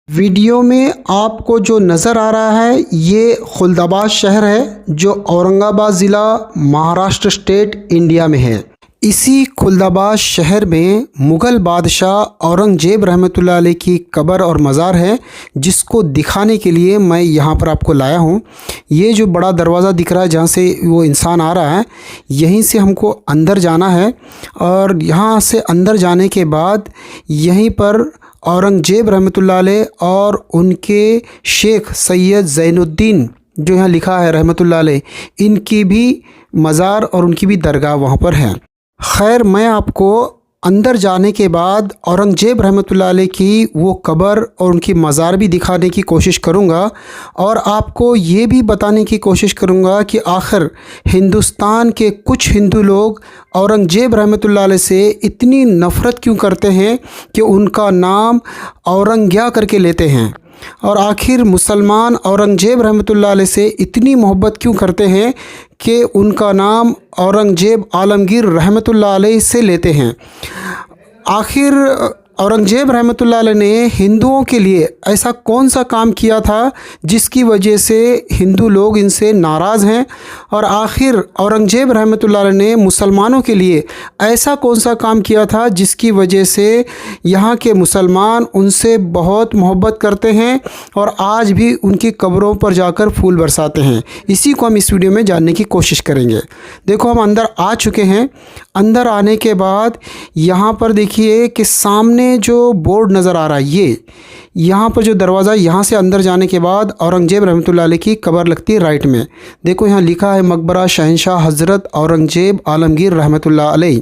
Video में आपको जो नज़र आ रहा है ये खुलदाबाद शहर है जो औरंगाबाद ज़िला महाराष्ट्र स्टेट इंडिया में है। इसी खुलदाबाद शहर में मुग़ल बादशाह औरंगज़ेब रहमतुल्लाह अलैह की कब्र और मज़ार है, जिसको दिखाने के लिए मैं यहाँ पर आपको लाया हूँ। ये जो बड़ा दरवाज़ा दिख रहा है जहाँ से वो इंसान आ रहा है, यहीं से हमको अंदर जाना है और यहाँ से अंदर जाने के बाद यहीं पर औरंगज़ेब रहमतुल्लाह अलैह और उनके शेख सैयद ज़ैनुद्दीन जो यहाँ लिखा है रहमतुल्लाह अलैह, इनकी भी मज़ार और उनकी भी दरगाह वहाँ पर है। खैर, मैं आपको अंदर जाने के बाद औरंगज़ेब रहमतुल्लाह अलैह की वो कब्र और उनकी मज़ार भी दिखाने की कोशिश करूँगा और आपको ये भी बताने की कोशिश करूँगा कि आखिर हिंदुस्तान के कुछ हिंदू लोग औरंगज़ेब रहमतुल्लाह अलैह से इतनी नफ़रत क्यों करते हैं कि उनका नाम औरंग्या करके लेते हैं, और आखिर मुसलमान औरंगज़ेब रहमतुल्लाह अलैह से इतनी मोहब्बत क्यों करते हैं कि उनका नाम औरंगज़ेब आलमगीर रहमतुल्लाह अलैह से लेते हैं। आखिर औरंगज़ेब रहमतुल्लाह अलैह ने हिंदुओं के लिए ऐसा कौन सा काम किया था जिसकी वजह से हिंदू लोग इनसे नाराज़ हैं, और आखिर औरंगज़ेब रहमतुल्लाह अलैह ने मुसलमानों के लिए ऐसा कौन सा काम किया था जिसकी वजह से यहाँ के मुसलमान उनसे बहुत मोहब्बत करते हैं और आज भी उनकी कब्रों पर जाकर फूल बरसाते हैं। इसी को हम इस वीडियो में जानने की कोशिश करेंगे। देखो, हम अंदर आ चुके हैं। अंदर आने के बाद यहाँ पर देखिए कि सामने जो बोर्ड नज़र आ रहा है, ये यहाँ पर जो दरवाज़ा, यहाँ से अंदर जाने के बाद औरंगज़ेब रहमतुल्लाह अलैह की कब्र लगती है राइट में। देखो, यहाँ लिखा है मकबरा शहंशाह हज़रत औरंगज़ेब आलमगीर रहमतुल्लाह अलैह,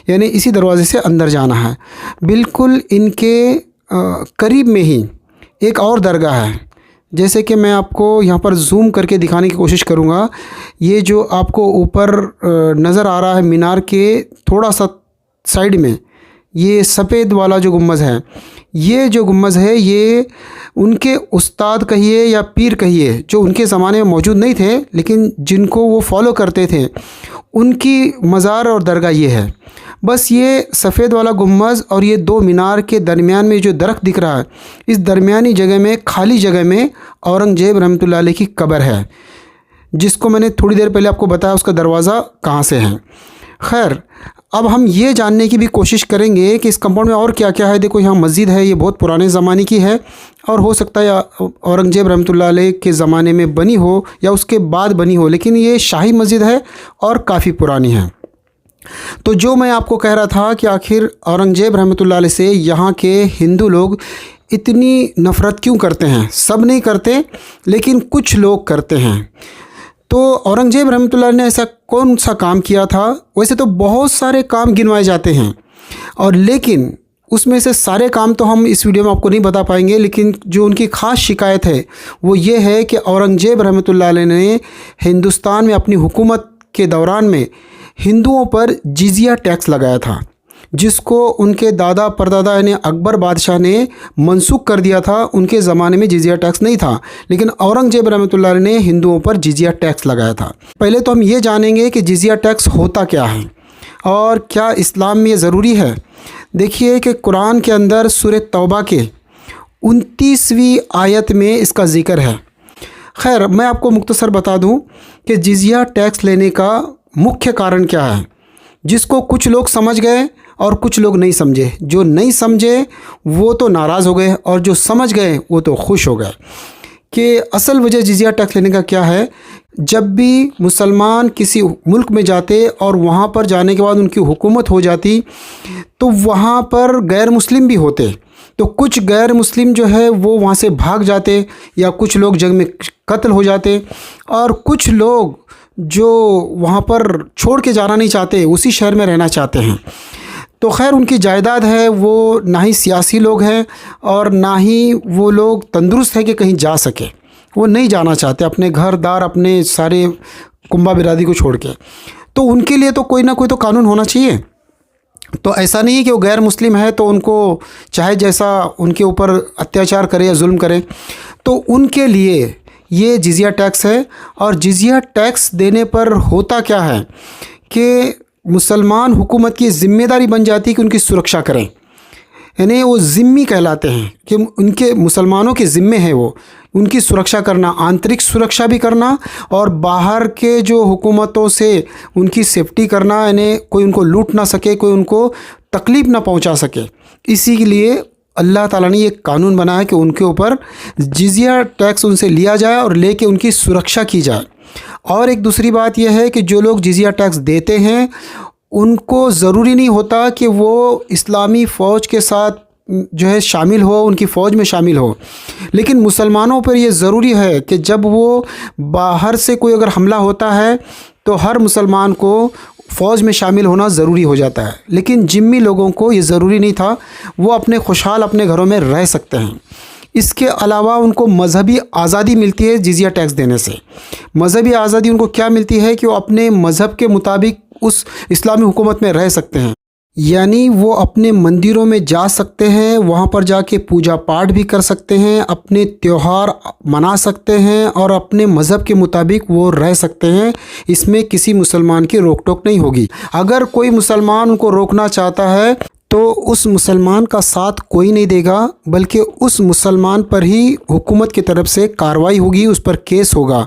यानी इसी दरवाज़े से अंदर जाना है। बिल्कुल इनके करीब में ही एक और दरगाह है, जैसे कि मैं आपको यहाँ पर जूम करके दिखाने की कोशिश करूँगा। ये जो आपको ऊपर नज़र आ रहा है मीनार के थोड़ा सा साइड में, ये सफ़ेद वाला जो गुम्बज़ है, ये जो गुम्बज़ है ये उनके उस्ताद कहिए या पीर कहिए, जो उनके ज़माने में मौजूद नहीं थे लेकिन जिनको वो फॉलो करते थे, उनकी मज़ार और दरगाह ये है। बस ये सफ़ेद वाला गुम्बज़ और ये दो मीनार के दरमियान में जो दरख्त दिख रहा है, इस दरमियानी जगह में, खाली जगह में औरंगज़ेब रहमतुल्लाह अलैह की कब्र है, जिसको मैंने थोड़ी देर पहले आपको बताया उसका दरवाज़ा कहाँ से है। खैर, अब हम ये जानने की भी कोशिश करेंगे कि इस कंपाउंड में और क्या क्या है। देखो, यहाँ मस्जिद है, ये बहुत पुराने ज़माने की है और हो सकता है औरंगज़ेब रहमतुल्लाह अलैह के ज़माने में बनी हो या उसके बाद बनी हो, लेकिन ये शाही मस्जिद है और काफ़ी पुरानी है। तो जो मैं आपको कह रहा था कि आखिर औरंगज़ेब रहमतुल्लाह अलैह से यहाँ के हिंदू लोग इतनी नफ़रत क्यों करते हैं। सब नहीं करते, लेकिन कुछ लोग करते हैं। तो औरंगज़ेब रहमतुल्लाह ने ऐसा कौन सा काम किया था। वैसे तो बहुत सारे काम गिनवाए जाते हैं, और लेकिन उसमें से सारे काम तो हम इस वीडियो में आपको नहीं बता पाएंगे, लेकिन जो उनकी ख़ास शिकायत है वो ये है कि औरंगज़ेब रहमतुल्लाह अलैह ने हिंदुस्तान में अपनी हुकूमत के दौरान में हिंदुओं पर जिज़िया टैक्स लगाया था, जिसको उनके दादा परदादा यानी अकबर बादशाह ने मनसूख कर दिया था। उनके ज़माने में जिज़िया टैक्स नहीं था, लेकिन औरंगज़ेब रहमतुल्लाह अलैह ने हिंदुओं पर जिज़िया टैक्स लगाया था। पहले तो हम ये जानेंगे कि जिज़िया टैक्स होता क्या है और क्या इस्लाम में ये ज़रूरी है। देखिए कि कुरान के अंदर सूरह तौबा के 29वीं आयत में इसका ज़िक्र है। खैर, मैं आपको मुख्तसर बता दूं कि जिज़िया टैक्स लेने का मुख्य कारण क्या है, जिसको कुछ लोग समझ गए और कुछ लोग नहीं समझे। जो नहीं समझे वो तो नाराज़ हो गए और जो समझ गए वो तो खुश हो गए। कि असल वजह जिज़िया टैक्स लेने का क्या है। जब भी मुसलमान किसी मुल्क में जाते और वहाँ पर जाने के बाद उनकी हुकूमत हो जाती, तो वहाँ पर गैर मुस्लिम भी होते, तो कुछ गैर मुस्लिम जो है वो वहाँ से भाग जाते, या कुछ लोग जंग में कत्ल हो जाते, और कुछ लोग जो वहाँ पर छोड़ के जाना नहीं चाहते, उसी शहर में रहना चाहते हैं। तो खैर, उनकी जायदाद है, वो ना ही सियासी लोग हैं और ना ही वो लोग तंदुरुस्त है कि कहीं जा सके। वो नहीं जाना चाहते अपने घर दार, अपने सारे कुंबा बिरादरी को छोड़ के। तो उनके लिए तो कोई ना कोई तो कानून होना चाहिए। तो ऐसा नहीं है कि वो गैर मुस्लिम है तो उनको चाहे जैसा उनके ऊपर अत्याचार करे या जुल्म करे। तो उनके लिए ये जिज़िया टैक्स है, और जिज़िया टैक्स देने पर होता क्या है कि मुसलमान हुकूमत की ज़िम्मेदारी बन जाती है कि उनकी सुरक्षा करें। यानी वो ज़िम्मी कहलाते हैं कि उनके मुसलमानों के ज़िम्मे है वो उनकी सुरक्षा करना, आंतरिक सुरक्षा भी करना और बाहर के जो हुकूमतों से उनकी सेफ्टी करना, यानी कोई उनको लूट ना सके, कोई उनको तकलीफ़ ना पहुंचा सके। इसी के लिए अल्लाह ताला ने ये कानून बनाया कि उनके ऊपर जिज़िया टैक्स उनसे लिया जाए और लेके उनकी सुरक्षा की जाए। और एक दूसरी बात यह है कि जो लोग जिज़िया टैक्स देते हैं उनको ज़रूरी नहीं होता कि वो इस्लामी फ़ौज के साथ जो है शामिल हो, उनकी फ़ौज में शामिल हो, लेकिन मुसलमानों पर ये ज़रूरी है कि जब वो बाहर से कोई अगर हमला होता है तो हर मुसलमान को फ़ौज में शामिल होना ज़रूरी हो जाता है। लेकिन जिम्मी लोगों को ये ज़रूरी नहीं था, वो अपने खुशहाल अपने घरों में रह सकते हैं। इसके अलावा उनको मज़हबी आज़ादी मिलती है जिज़िया टैक्स देने से। मज़हबी आज़ादी उनको क्या मिलती है कि वो अपने मज़हब के मुताबिक उस इस्लामी हुकूमत में रह सकते हैं, यानी वो अपने मंदिरों में जा सकते हैं, वहाँ पर जाके पूजा पाठ भी कर सकते हैं, अपने त्यौहार मना सकते हैं और अपने मज़हब के मुताबिक वो रह सकते हैं। इसमें किसी मुसलमान की रोक टोक नहीं होगी। अगर कोई मुसलमान उनको रोकना चाहता है तो उस मुसलमान का साथ कोई नहीं देगा, बल्कि उस मुसलमान पर ही हुकूमत की तरफ से कार्रवाई होगी, उस पर केस होगा।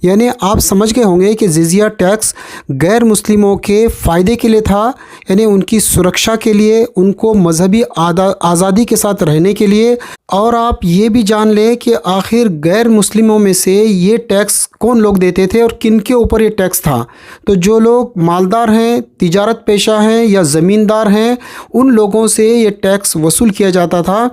यानी आप समझ गए होंगे कि जिज़िया टैक्स गैर मुस्लिमों के फ़ायदे के लिए था, यानी उनकी सुरक्षा के लिए, उनको मज़हबी आज़ादी के साथ रहने के लिए। और आप ये भी जान लें कि आखिर गैर मुस्लिमों में से ये टैक्स कौन लोग देते थे और किन के ऊपर ये टैक्स था। तो जो लोग मालदार हैं, तिजारत पेशा हैं या ज़मींदार हैं, उन लोगों से ये टैक्स वसूल किया जाता था।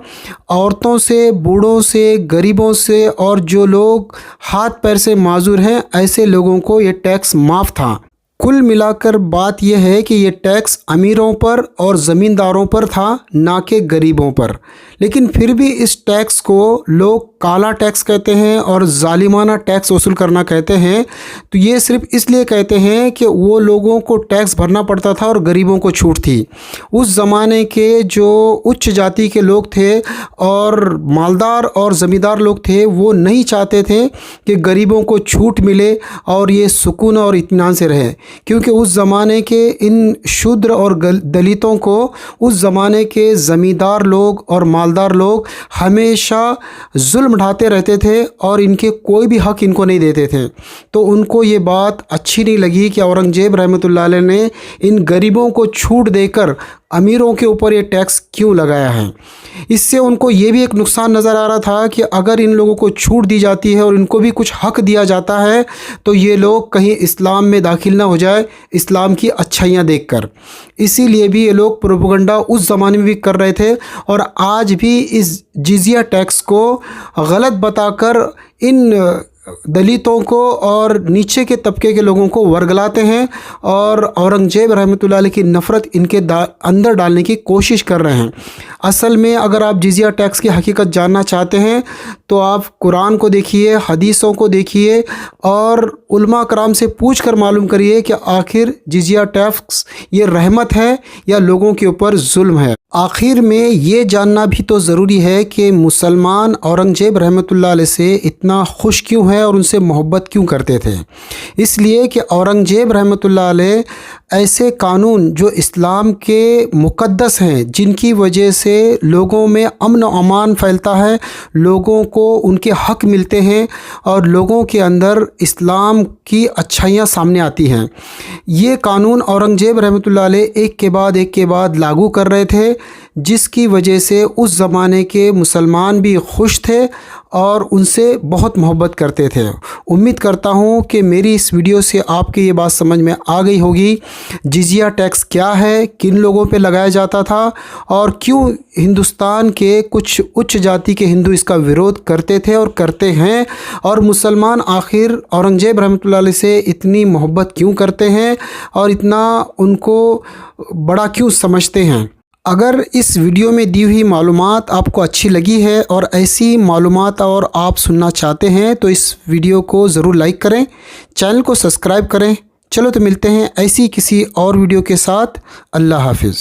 औरतों से, बूढ़ों से, गरीबों से और जो लोग हाथ पैर से माजूर हैं, ऐसे लोगों को ये टैक्स माफ़ था। कुल मिलाकर बात यह है कि ये टैक्स अमीरों पर और ज़मींदारों पर था, ना कि गरीबों पर। लेकिन फिर भी इस टैक्स को लोग काला टैक्स कहते हैं और ज़ालिमाना टैक्स वसूल करना कहते हैं। तो ये सिर्फ इसलिए कहते हैं कि वो लोगों को टैक्स भरना पड़ता था और गरीबों को छूट थी। उस ज़माने के जो उच्च जाति के लोग थे और मालदार और ज़मींदार लोग थे, वो नहीं चाहते थे कि गरीबों को छूट मिले और ये सुकून और इत्मीनान से रहे, क्योंकि उस ज़माने के इन शूद्र और दलितों को उस ज़माने के ज़मींदार लोग और मालदार लोग हमेशा जुल्म ढाते रहते थे और इनके कोई भी हक़ इनको नहीं देते थे। तो उनको ये बात अच्छी नहीं लगी कि औरंगज़ेब रहमतुल्लाह अलैह ने इन गरीबों को छूट देकर अमीरों के ऊपर ये टैक्स क्यों लगाया है। इससे उनको ये भी एक नुकसान नज़र आ रहा था कि अगर इन लोगों को छूट दी जाती है और इनको भी कुछ हक़ दिया जाता है तो ये लोग कहीं इस्लाम में दाखिल ना हो जाए इस्लाम की अच्छाइयाँ देखकर। इसीलिए भी ये लोग प्रोपेगेंडा उस ज़माने में भी कर रहे थे और आज भी इस जिज़िया टैक्स को गलत बताकर इन दलितों को और नीचे के तबके के लोगों को वर्गलाते हैं और औरंगज़ेब रहमतुल्लाह अलैह की नफ़रत इनके अंदर डालने की कोशिश कर रहे हैं। असल में अगर आप जिज़िया टैक्स की हकीकत जानना चाहते हैं तो आप कुरान को देखिए, हदीसों को देखिए और उलमा कराम से पूछ कर मालूम करिए कि आखिर जिज़िया टैक्स ये रहमत है या लोगों के ऊपर जुल्म है। आखिर में ये जानना भी तो ज़रूरी है कि मुसलमान औरंगज़ेब रहमतुल्लाह अलैह से इतना खुश क्यों है और उनसे मोहब्बत क्यों करते थे। इसलिए कि औरंगज़ेब रहमतुल्लाह अलैह ऐसे कानून जो इस्लाम के मुक़द्दस हैं, जिनकी वजह से लोगों में अमन और अमान फैलता है, लोगों को उनके हक़ मिलते हैं और लोगों के अंदर इस्लाम की अच्छाइयाँ सामने आती हैं। ये कानून औरंगज़ेब रहमतुल्लाह अलैह एक के बाद लागू कर रहे थे, जिसकी वजह से उस ज़माने के मुसलमान भी खुश थे और उनसे बहुत मोहब्बत करते थे। उम्मीद करता हूँ कि मेरी इस वीडियो से आपके ये बात समझ में आ गई होगी। जिज़िया टैक्स क्या है, किन लोगों पे लगाया जाता था और क्यों हिंदुस्तान के कुछ उच्च जाति के हिंदू इसका विरोध करते थे और करते हैं, और मुसलमान आखिर औरंगज़ेब रहमतुल्लाह अलैह से इतनी मोहब्बत क्यों करते हैं और इतना उनको बड़ा क्यों समझते हैं। अगर इस वीडियो में दी हुई मालूमात आपको अच्छी लगी है और ऐसी मालूमात और आप सुनना चाहते हैं तो इस वीडियो को ज़रूर लाइक करें, चैनल को सब्सक्राइब करें। चलो तो मिलते हैं ऐसी किसी और वीडियो के साथ। अल्लाह हाफिज़।